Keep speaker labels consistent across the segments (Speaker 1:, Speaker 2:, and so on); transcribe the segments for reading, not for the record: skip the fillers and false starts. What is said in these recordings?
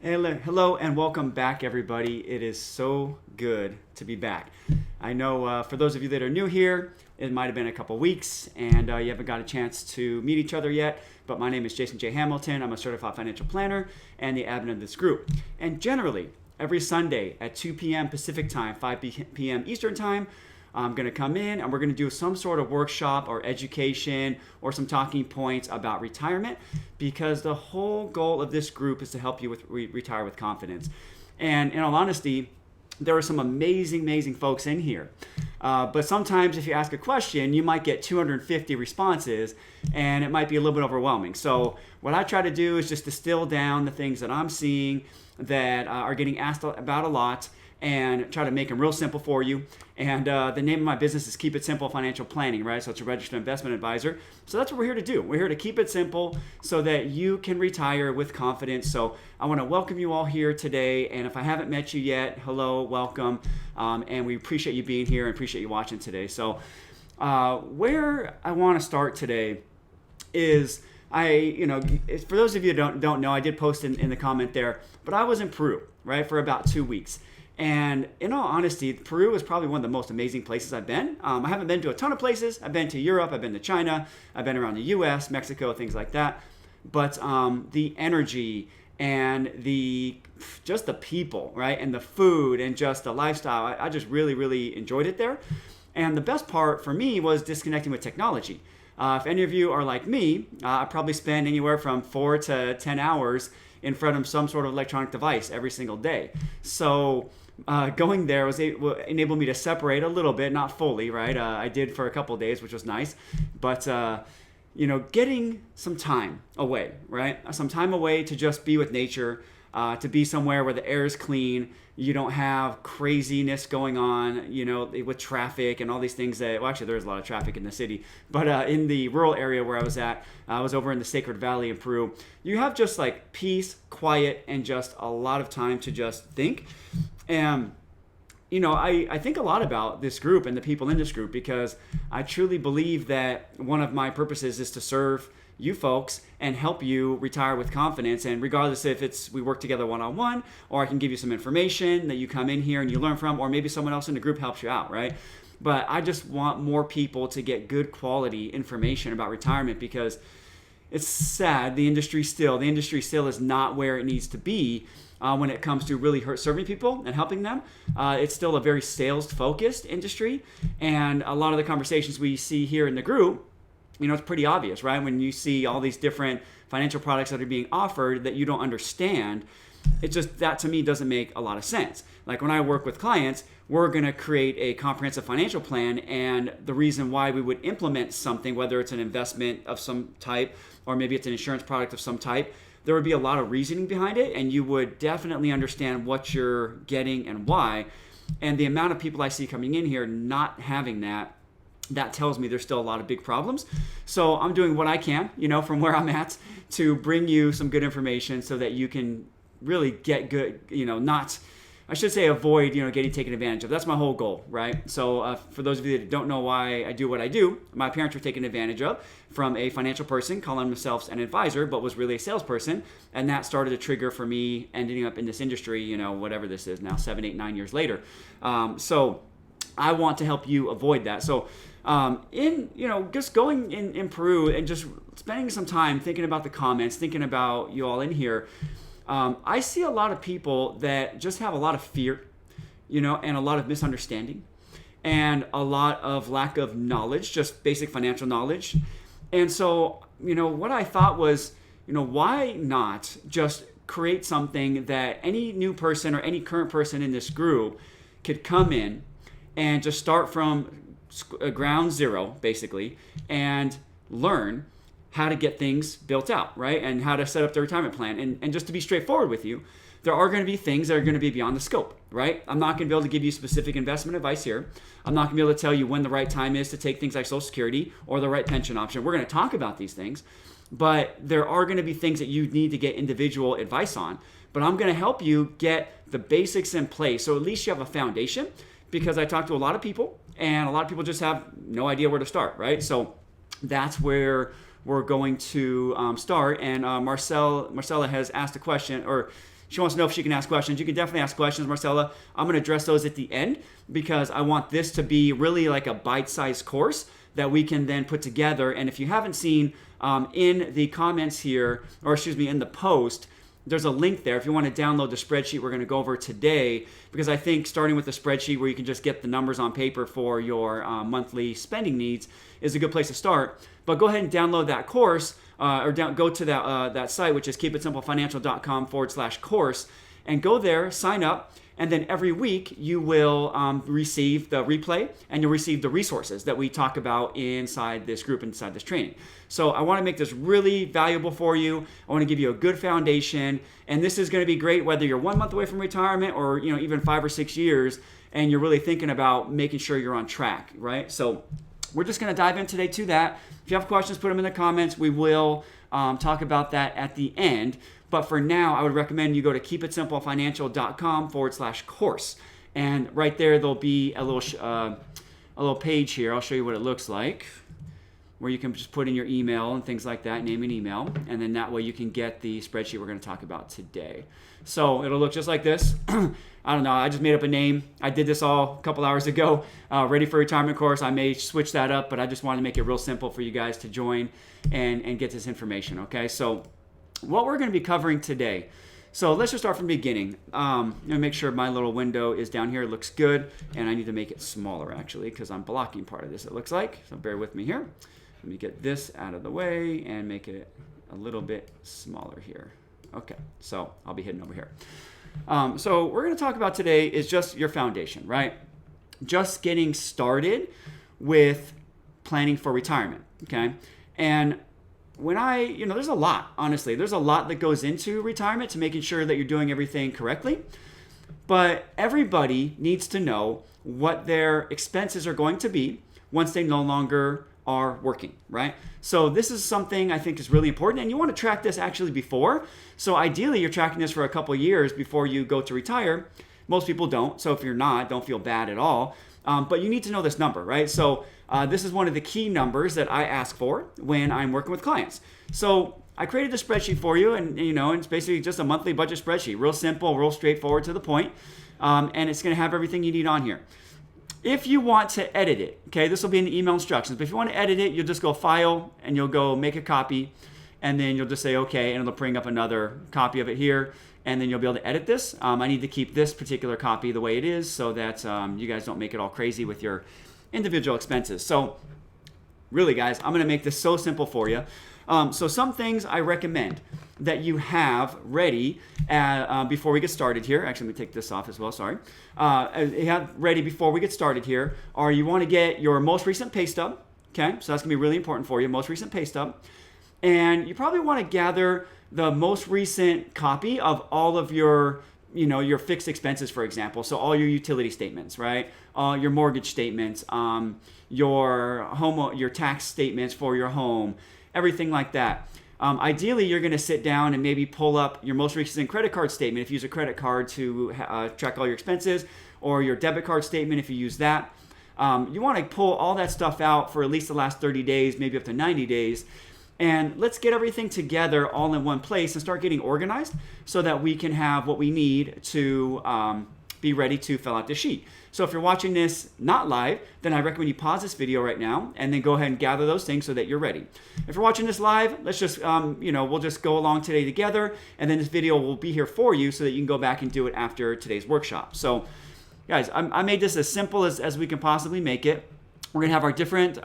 Speaker 1: Hello and welcome back, everybody. It is so good to be back. I know for those of you that are new here, it might have been a couple weeks and you haven't got a chance to meet each other yet, but my name is Jason J. Hamilton. I'm a certified financial planner and the admin of this group. And generally, every Sunday at 2 p.m. Pacific time, 5 p.m. Eastern time, I'm going to come in and we're going to do some sort of workshop or education or some talking points about retirement, because the whole goal of this group is to help you with retire with confidence. And in all honesty, there are some amazing folks in here. But sometimes if you ask a question, you might get 250 responses and it might be a little bit overwhelming. So what I try to do is just distill down the things that I'm seeing that are getting asked about a lot and try to make them real simple for you. And the name of my business is Keep It Simple Financial Planning, right? So it's a registered investment advisor. So that's what we're here to do. We're here to keep it simple so that you can retire with confidence. So I want to welcome you all here today. And if I haven't met you yet, hello, welcome. And we appreciate you being here and appreciate you watching today. So where I want to start today is for those of you who don't know, I did post in the comment there, but I was in Peru, right, for about 2 weeks. And in all honesty, Peru is probably one of the most amazing places I've been. I haven't been to a ton of places. I've been to Europe, I've been to China, I've been around the US, Mexico, things like that. But the energy and just the people, right, and the food and just the lifestyle, I just really enjoyed it there. And the best part for me was disconnecting with technology. If any of you are like me, I probably spend anywhere from 4 to 10 hours in front of some sort of electronic device every single day. So going there enabled me to separate a little bit, not fully, right? I did for a couple of days, which was nice. But, getting some time away, right? Some time away to just be with nature, to be somewhere where the air is clean. You don't have craziness going on, with traffic and all these things actually there's a lot of traffic in the city, but in the rural area where I was over in the Sacred Valley in Peru, you have just like peace, quiet, and just a lot of time to just think. And, I think a lot about this group and the people in this group, because I truly believe that one of my purposes is to serve you folks and help you retire with confidence. And regardless if we work together one-on-one, or I can give you some information that you come in here and you learn from, or maybe someone else in the group helps you out, right? But I just want more people to get good quality information about retirement, because it's sad, the industry still is not where it needs to be when it comes to really serving people and helping them. It's still a very sales-focused industry, and a lot of the conversations we see here in the group, it's pretty obvious, right? When you see all these different financial products that are being offered that you don't understand, that to me doesn't make a lot of sense. Like when I work with clients, we're going to create a comprehensive financial plan, and the reason why we would implement something, whether it's an investment of some type or maybe it's an insurance product of some type, there would be a lot of reasoning behind it, and you would definitely understand what you're getting and why. And the amount of people I see coming in here not having that tells me there's still a lot of big problems. So I'm doing what I can, from where I'm at, to bring you some good information so that you can really get good, avoid, getting taken advantage of. That's my whole goal, right? So for those of you that don't know why I do what I do, my parents were taken advantage of from a financial person calling themselves an advisor, but was really a salesperson. And that started a trigger for me ending up in this industry, whatever this is now, 7, 8, 9 years later. So I want to help you avoid that. So just going in Peru and just spending some time thinking about the comments, thinking about you all in here, I see a lot of people that just have a lot of fear, and a lot of misunderstanding and a lot of lack of knowledge, just basic financial knowledge. And so, what I thought was, why not just create something that any new person or any current person in this group could come in and just start from ground zero, basically, and learn how to get things built out, right? And how to set up the retirement plan. And just to be straightforward with you, there are going to be things that are going to be beyond the scope, right? I'm not going to be able to give you specific investment advice here. I'm not going to be able to tell you when the right time is to take things like Social Security or the right pension option. We're going to talk about these things, but there are going to be things that you need to get individual advice on. But I'm going to help you get the basics in place, so at least you have a foundation, because I talk to a lot of people, and a lot of people just have no idea where to start, right? So that's where we're going to start. And Marcella has asked a question, or She wants to know if she can ask questions. You can definitely ask questions, Marcella. I'm going to address those at the end because I want this to be really like a bite-sized course that we can then put together. And if you haven't seen in the comments here, or excuse me, in the post, there's a link there if you want to download the spreadsheet we're going to go over today, because I think starting with the spreadsheet where you can just get the numbers on paper for your monthly spending needs is a good place to start. But go ahead and download that course go to that site, which is keepitsimplefinancial.com/course, and go there, sign up. And then every week you will receive the replay and you'll receive the resources that we talk about inside this group, inside this training. So I want to make this really valuable for you. I want to give you a good foundation. And this is going to be great whether you're 1 month away from retirement or even 5 or 6 years and you're really thinking about making sure you're on track, right? So we're just going to dive in today to that. If you have questions, put them in the comments. We will talk about that at the end. But for now, I would recommend you go to keepitsimplefinancial.com/course. And right there, there'll be a little page here. I'll show you what it looks like, where you can just put in your email and things like that, name and email. And then that way you can get the spreadsheet we're going to talk about today. So it'll look just like this. I don't know. I just made up a name. I did this all a couple hours ago. Ready for Retirement course. I may switch that up, but I just wanted to make it real simple for you guys to join and get this information. Okay, so what we're going to be covering today. So let's just start from the beginning. I'm going to make sure my little window is down here. It looks good. And I need to make it smaller, actually, because I'm blocking part of this, it looks like. So bear with me here. Let me get this out of the way and make it a little bit smaller here. Okay, so I'll be hidden over here. So what we're going to talk about today is just your foundation, right? Just getting started with planning for retirement, okay? And when there's a lot, honestly, there's a lot that goes into retirement to making sure that you're doing everything correctly. But everybody needs to know what their expenses are going to be once they no longer are working, right? So this is something I think is really important, and you want to track this actually before. So ideally, you're tracking this for a couple years before you go to retire. Most people don't, so if you're not, don't feel bad at all. But you need to know this number, right? So this is one of the key numbers that I ask for when I'm working with clients. So I created the spreadsheet for you, and it's basically just a monthly budget spreadsheet, real simple, real straightforward to the point, and it's going to have everything you need on here. If you want to edit it, okay, this will be in the email instructions, but if you want to edit it, you'll just go File, and you'll go Make a Copy, and then you'll just say OK, and it'll bring up another copy of it here, and then you'll be able to edit this. I need to keep this particular copy the way it is so that you guys don't make it all crazy with your individual expenses. So really, guys, I'm going to make this so simple for you. So some things I recommend that you have ready before we get started here. Actually, let me take this off as well, sorry. You have ready before we get started here, or you want to get your most recent pay stub. Okay, so that's going to be really important for you, most recent pay stub. And you probably want to gather the most recent copy of all of your fixed expenses, for example. So all your utility statements, right? Your mortgage statements, your tax statements for your home, everything like that. Ideally, you're going to sit down and maybe pull up your most recent credit card statement if you use a credit card to track all your expenses, or your debit card statement if you use that. You want to pull all that stuff out for at least the last 30 days, maybe up to 90 days. And let's get everything together all in one place and start getting organized so that we can have what we need to be ready to fill out the sheet. So if you're watching this not live, then I recommend you pause this video right now and then go ahead and gather those things so that you're ready. If you're watching this live, let's just, we'll just go along today together, and then this video will be here for you so that you can go back and do it after today's workshop. So guys, I made this as simple as we can possibly make it. We're going to have our different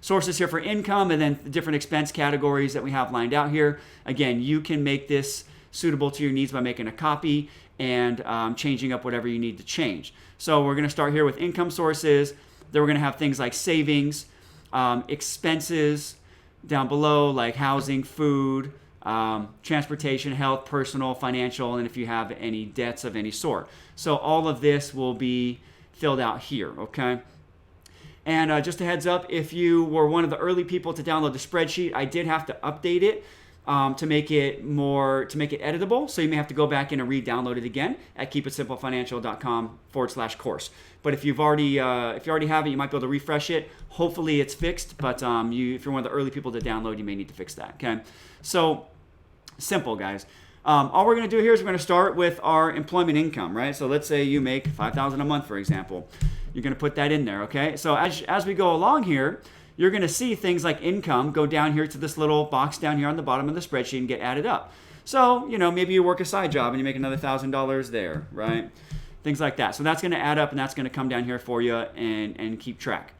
Speaker 1: sources here for income and then the different expense categories that we have lined out here. Again, you can make this suitable to your needs by making a copy and changing up whatever you need to change. So we're going to start here with income sources. Then we're going to have things like savings, expenses down below, like housing, food, transportation, health, personal, financial, and if you have any debts of any sort. So all of this will be filled out here, okay? And just a heads up, if you were one of the early people to download the spreadsheet, I did have to update it to make it editable. So you may have to go back in and re-download it again at keepitsimplefinancial.com/course. But if you already have it, you might be able to refresh it. Hopefully it's fixed, but if you're one of the early people to download, you may need to fix that. Okay, so simple, guys. All we're going to do here is we're going to start with our employment income, right? So let's say you make $5,000 a month, for example. You're going to put that in there, okay? So as we go along here, you're going to see things like income go down here to this little box down here on the bottom of the spreadsheet and get added up. So, maybe you work a side job and you make another $1,000 there, right? Things like that. So that's going to add up and that's going to come down here for you and keep track.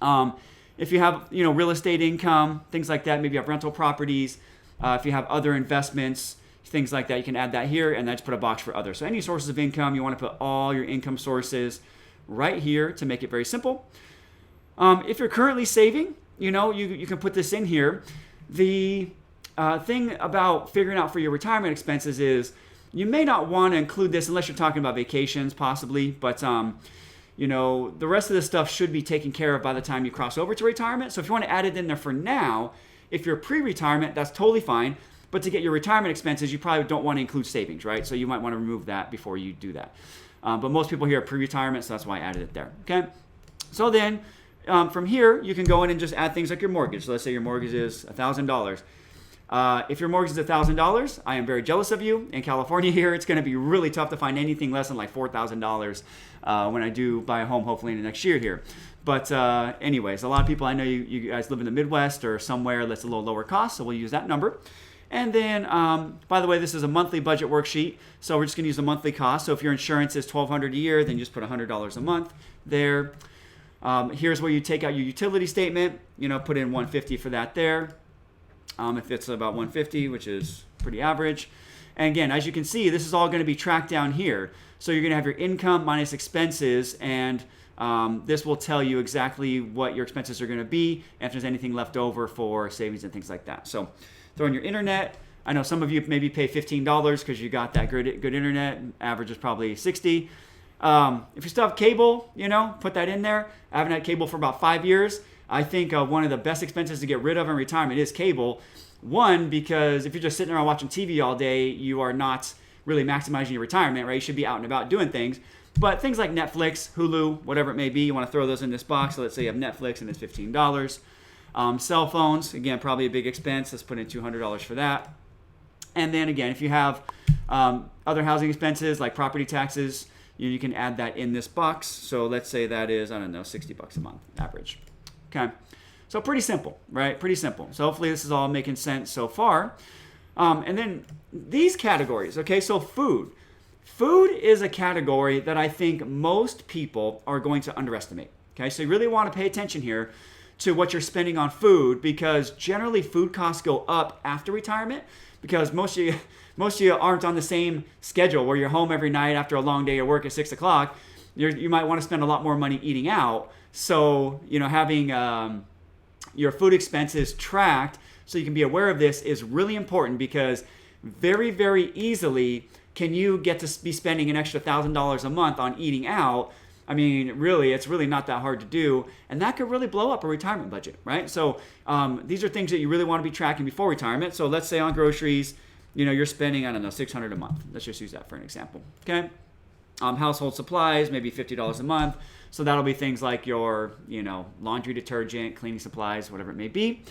Speaker 1: If you have, real estate income, things like that, maybe you have rental properties. If you have other investments, things like that, you can add that here and then just put a box for others. So any sources of income, you want to put all your income sources right here to make it very simple. If you're currently saving, you can put this in here. The thing about figuring out for your retirement expenses is you may not want to include this unless you're talking about vacations possibly, but the rest of this stuff should be taken care of by the time you cross over to retirement. So if you want to add it in there for now, if you're pre-retirement, that's totally fine. But to get your retirement expenses, you probably don't want to include savings, right? So you might want to remove that before you do that. But most people here are pre-retirement, so that's why I added it there, okay? So then from here, you can go in and just add things like your mortgage. So let's say your mortgage is $1,000. If your mortgage is $1,000, I am very jealous of you. In California here, it's going to be really tough to find anything less than like $4,000 when I do buy a home, hopefully in the next year here. But anyways, a lot of people, I know you guys live in the Midwest or somewhere that's a little lower cost, so we'll use that number. And then, by the way, this is a monthly budget worksheet, so we're just going to use the monthly cost. So if your insurance is $1,200 a year, then just put $100 a month there. Here's where you take out your utility statement, put in $150 for that there. If it's about $150, which is pretty average. And again, as you can see, this is all going to be tracked down here. So you're going to have your income minus expenses, and this will tell you exactly what your expenses are going to be, and if there's anything left over for savings and things like that. So throw in your internet. I know some of you maybe pay $15 because you got that good internet. Average is probably $60. If you still have cable, put that in there. I haven't had cable for about 5 years. I think one of the best expenses to get rid of in retirement is cable. One, because if you're just sitting around watching TV all day, you are not really maximizing your retirement, right? You should be out and about doing things. But things like Netflix, Hulu, whatever it may be, you want to throw those in this box. So let's say you have Netflix and it's $15. Cell phones, again, probably a big expense. Let's put in $200 for that. And then again, if you have other housing expenses like property taxes, you can add that in this box. So let's say that is, $60 a month average. Okay, so pretty simple, right? Pretty simple. So hopefully this is all making sense so far. And then these categories, okay, so food. Food is a category that I think most people are going to underestimate. Okay, so you really want to pay attention here to what you're spending on food, because generally food costs go up after retirement, because most of you aren't on the same schedule where you're home every night after a long day of work at 6 o'clock. You might want to spend a lot more money eating out. So, having your food expenses tracked so you can be aware of this is really important, because very, very easily can you get to be spending an extra $1,000 a month on eating out. I mean, really, it's really not that hard to do, and that could really blow up a retirement budget, right? So these are things that you really want to be tracking before retirement. So let's say on groceries, you're spending, $600 a month. Let's just use that for an example, okay? Household supplies, maybe $50 a month. So that'll be things like your, laundry detergent, cleaning supplies, whatever it may be.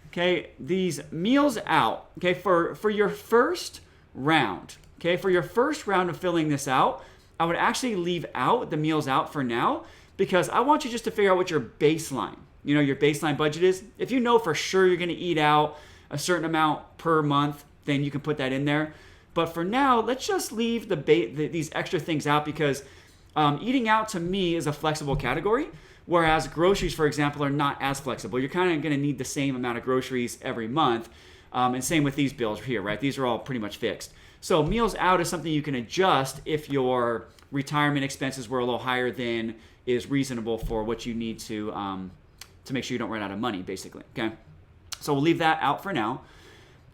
Speaker 1: Okay, these meals out, okay, for your first round, okay, for your first round of filling this out, I would actually leave out the meals out for now, because I want you just to figure out what your baseline, your baseline budget is. If you know for sure you're going to eat out a certain amount per month, then you can put that in there. But for now, let's just leave these extra things out, because eating out to me is a flexible category, whereas groceries, for example, are not as flexible. You're kind of going to need the same amount of groceries every month, and same with these bills here, right? These are all pretty much fixed. So meals out is something you can adjust if your retirement expenses were a little higher than is reasonable for what you need to make sure you don't run out of money, basically, okay? So we'll leave that out for now.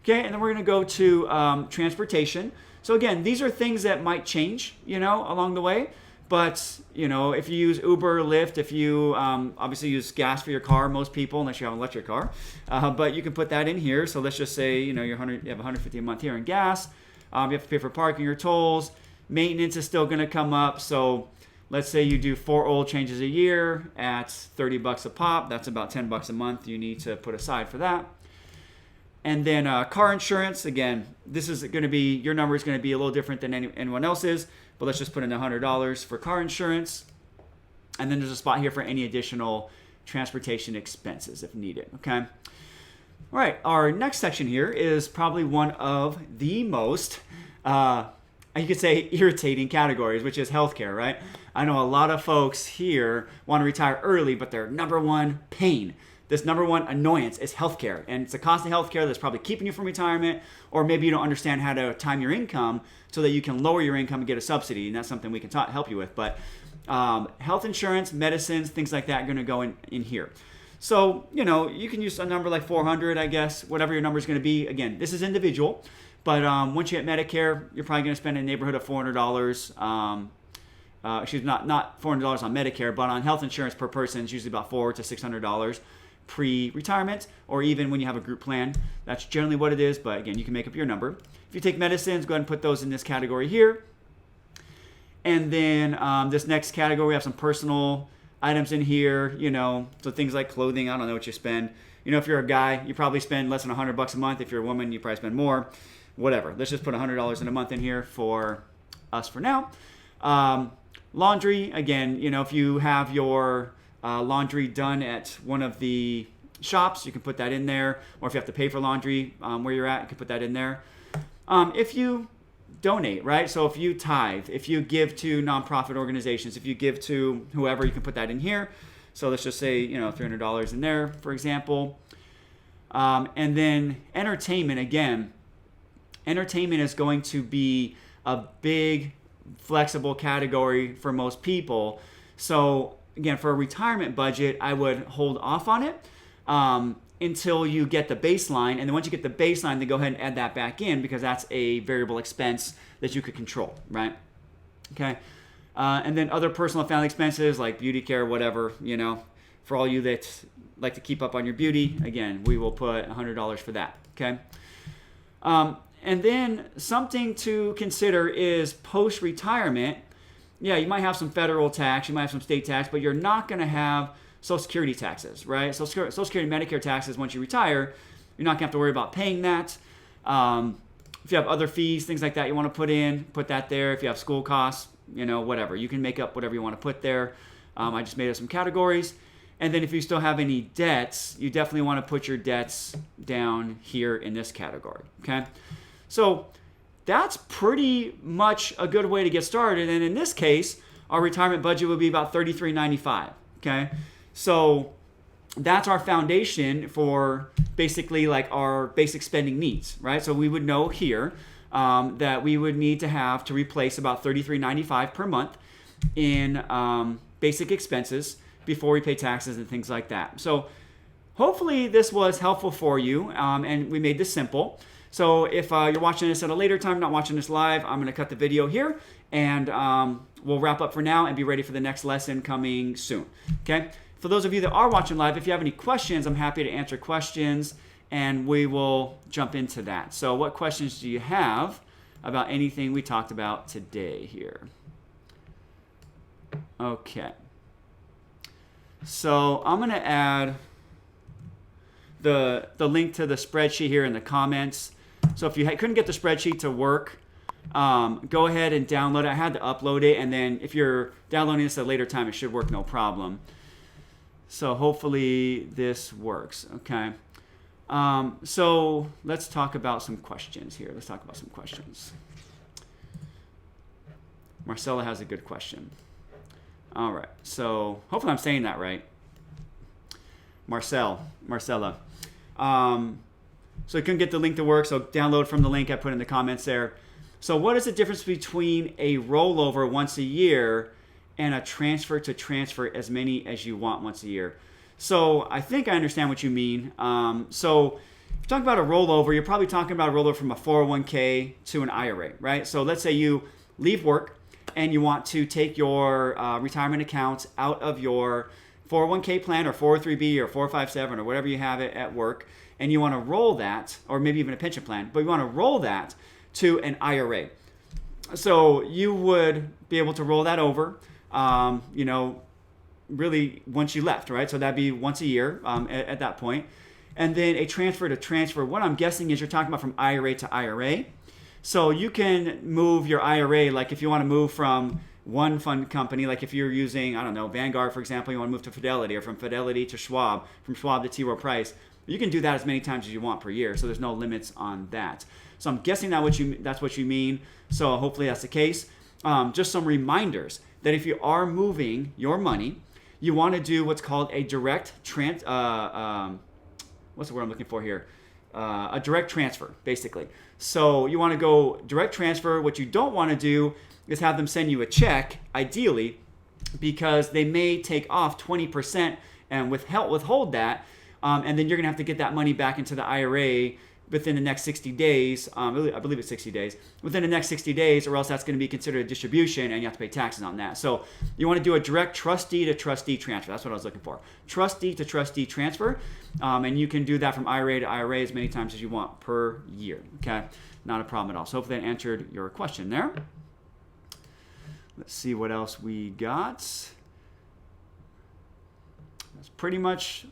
Speaker 1: Okay, and then we're going to go to transportation. So again, these are things that might change, along the way. But, if you use Uber or Lyft, if you obviously use gas for your car, most people, unless you have an electric car, but you can put that in here. So let's just say, you have $150 a month here in gas. You have to pay for parking or tolls. Maintenance is still going to come up. So let's say you do 4 oil changes a year at $30 a pop. That's about $10 a month you need to put aside for that. And then car insurance, again, this is going to be, your number is going to be a little different than anyone else's, but let's just put in $100 for car insurance. And then there's a spot here for any additional transportation expenses if needed, okay? All right, our next section here is probably one of the most, you could say, irritating categories, which is healthcare, right? I know a lot of folks here want to retire early, but their number one pain, this number one annoyance is healthcare. And it's the cost of healthcare that's probably keeping you from retirement, or maybe you don't understand how to time your income so that you can lower your income and get a subsidy. And that's something we can help you with. But health insurance, medicines, things like that are going to go in here. So, you can use a number like 400, I guess, whatever your number is going to be. Again, this is individual. But once you hit Medicare, you're probably going to spend in the neighborhood of $400. Not $400 on Medicare, but on health insurance per person, it's usually about $400 to $600 pre-retirement, or even when you have a group plan. That's generally what it is, but again, you can make up your number. If you take medicines, go ahead and put those in this category here. And then this next category, we have some personal items in here, so things like clothing. I don't know what you spend. If you're a guy, you probably spend less than $100 a month. If you're a woman, you probably spend more. Whatever. Let's just put $100 in a month in here for us for now. Laundry, again, if you have your laundry done at one of the shops, you can put that in there. Or if you have to pay for laundry where you're at, you can put that in there. If you donate, right? So if you tithe, if you give to nonprofit organizations, if you give to whoever, you can put that in here. So let's just say, $300 in there, for example. And then entertainment, again, entertainment is going to be a big, flexible category for most people. So again, for a retirement budget, I would hold off on it until you get the baseline. And then once you get the baseline, then go ahead and add that back in, because that's a variable expense that you could control, right? Okay. And then other personal and family expenses like beauty care, whatever, for all you that like to keep up on your beauty, again, we will put $100 for that, okay? And then something to consider is post-retirement. Yeah, you might have some federal tax, you might have some state tax, but you're not going to have Social Security taxes, right? Social Security, Medicare taxes, once you retire, you're not going to have to worry about paying that. If you have other fees, things like that you want to put that there. If you have school costs, whatever. You can make up whatever you want to put there. I just made up some categories. And then if you still have any debts, you definitely want to put your debts down here in this category, okay? So that's pretty much a good way to get started. And in this case, our retirement budget would be about $33.95, okay? So that's our foundation for basically like our basic spending needs, right? So we would know here that we would need to have to replace about $33.95 per month in basic expenses before we pay taxes and things like that. So hopefully this was helpful for you, and we made this simple. So if you're watching this at a later time, not watching this live, I'm going to cut the video here, and we'll wrap up for now and be ready for the next lesson coming soon. Okay? For those of you that are watching live, if you have any questions, I'm happy to answer questions, and we will jump into that. So what questions do you have about anything we talked about today here? Okay. So I'm going to add the link to the spreadsheet here in the comments. So if you couldn't get the spreadsheet to work, go ahead and download it. I had to upload it, and then if you're downloading this at a later time, it should work no problem. So hopefully this works, okay? So let's talk about some questions here. Marcella has a good question. All right, so hopefully I'm saying that right. Marcella. So you couldn't get the link to work, so download from the link I put in the comments there. So what is the difference between a rollover once a year and a transfer to transfer as many as you want once a year? So I think I understand what you mean. So if you're talking about a rollover, you're probably talking about a rollover from a 401k to an IRA, right? So let's say you leave work and you want to take your retirement accounts out of your 401k plan or 403b or 457 or whatever you have it at work, and you want to roll that, or maybe even a pension plan, but you want to roll that to an IRA. So you would be able to roll that over, really once you left, right? So that'd be once a year at that point. and then a transfer to transfer. What I'm guessing is you're talking about from IRA to IRA. So you can move your IRA, like if you want to move from one fund company, like if you're using, I don't know, Vanguard, for example, you want to move to Fidelity, or from Fidelity to Schwab, from Schwab to T. Rowe Price. You can do that as many times as you want per year, so there's no limits on that. So I'm guessing that's what you mean, so hopefully that's the case. Just some reminders that if you are moving your money, you want to do what's called a direct what's the word I'm looking for here? A direct transfer, basically. So you want to go direct transfer. What you don't want to do is have them send you a check, ideally, because they may take off 20% and withhold that, and then you're going to have to get that money back into the IRA within the next 60 days. I believe it's 60 days. Within the next 60 days, or else that's going to be considered a distribution, and you have to pay taxes on that. So you want to do a direct trustee to trustee transfer. That's what I was looking for. Trustee to trustee transfer, and you can do that from IRA to IRA as many times as you want per year. Okay, not a problem at all. So hopefully that answered your question there. Let's see what else we got.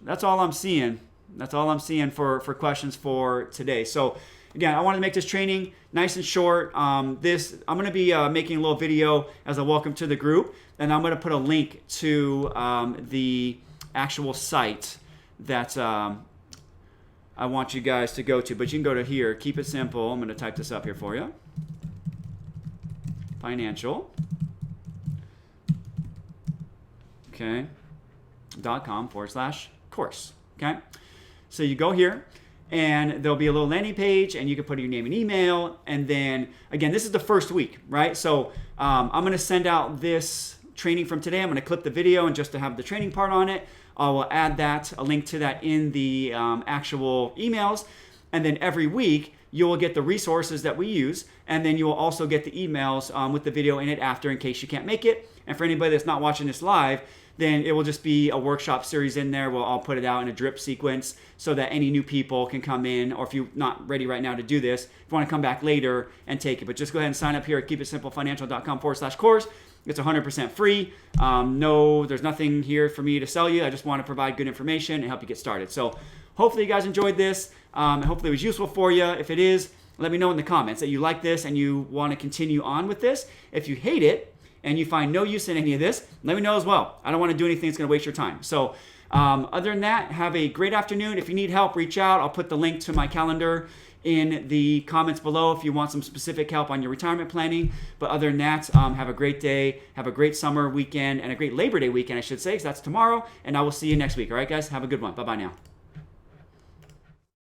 Speaker 1: That's all I'm seeing. That's all I'm seeing for questions for today. So again, I wanted to make this training nice and short. I'm going to be making a little video as a welcome to the group, and I'm going to put a link to the actual site that I want you guys to go to. But you can go to here, keep it simple. I'm going to type this up here for you. Financial. Okay. .com/course. Okay. So you go here, and there'll be a little landing page, and you can put your name and email. And then, again, this is the first week, right? So I'm going to send out this training from today. I'm going to clip the video, and just to have the training part on it, I will add a link to that in the actual emails. And then every week, you will get the resources that we use, and then you will also get the emails with the video in it after, in case you can't make it. And for anybody that's not watching this live, then it will just be a workshop series in there. I'll put it out in a drip sequence so that any new people can come in, or if you're not ready right now to do this, if you want to come back later and take it. But just go ahead and sign up here at keepitsimplefinancial.com/course. It's 100% free. There's nothing here for me to sell you. I just want to provide good information and help you get started. So hopefully you guys enjoyed this. And hopefully it was useful for you. If it is, let me know in the comments that you like this and you want to continue on with this. If you hate it, and you find no use in any of this, let me know as well. I don't want to do anything that's going to waste your time. So other than that, have a great afternoon. If you need help, reach out. I'll put the link to my calendar in the comments below if you want some specific help on your retirement planning. But other than that, have a great day. Have a great summer weekend, and a great Labor Day weekend, I should say, because that's tomorrow. And I will see you next week. All right, guys? Have a good one. Bye-bye now.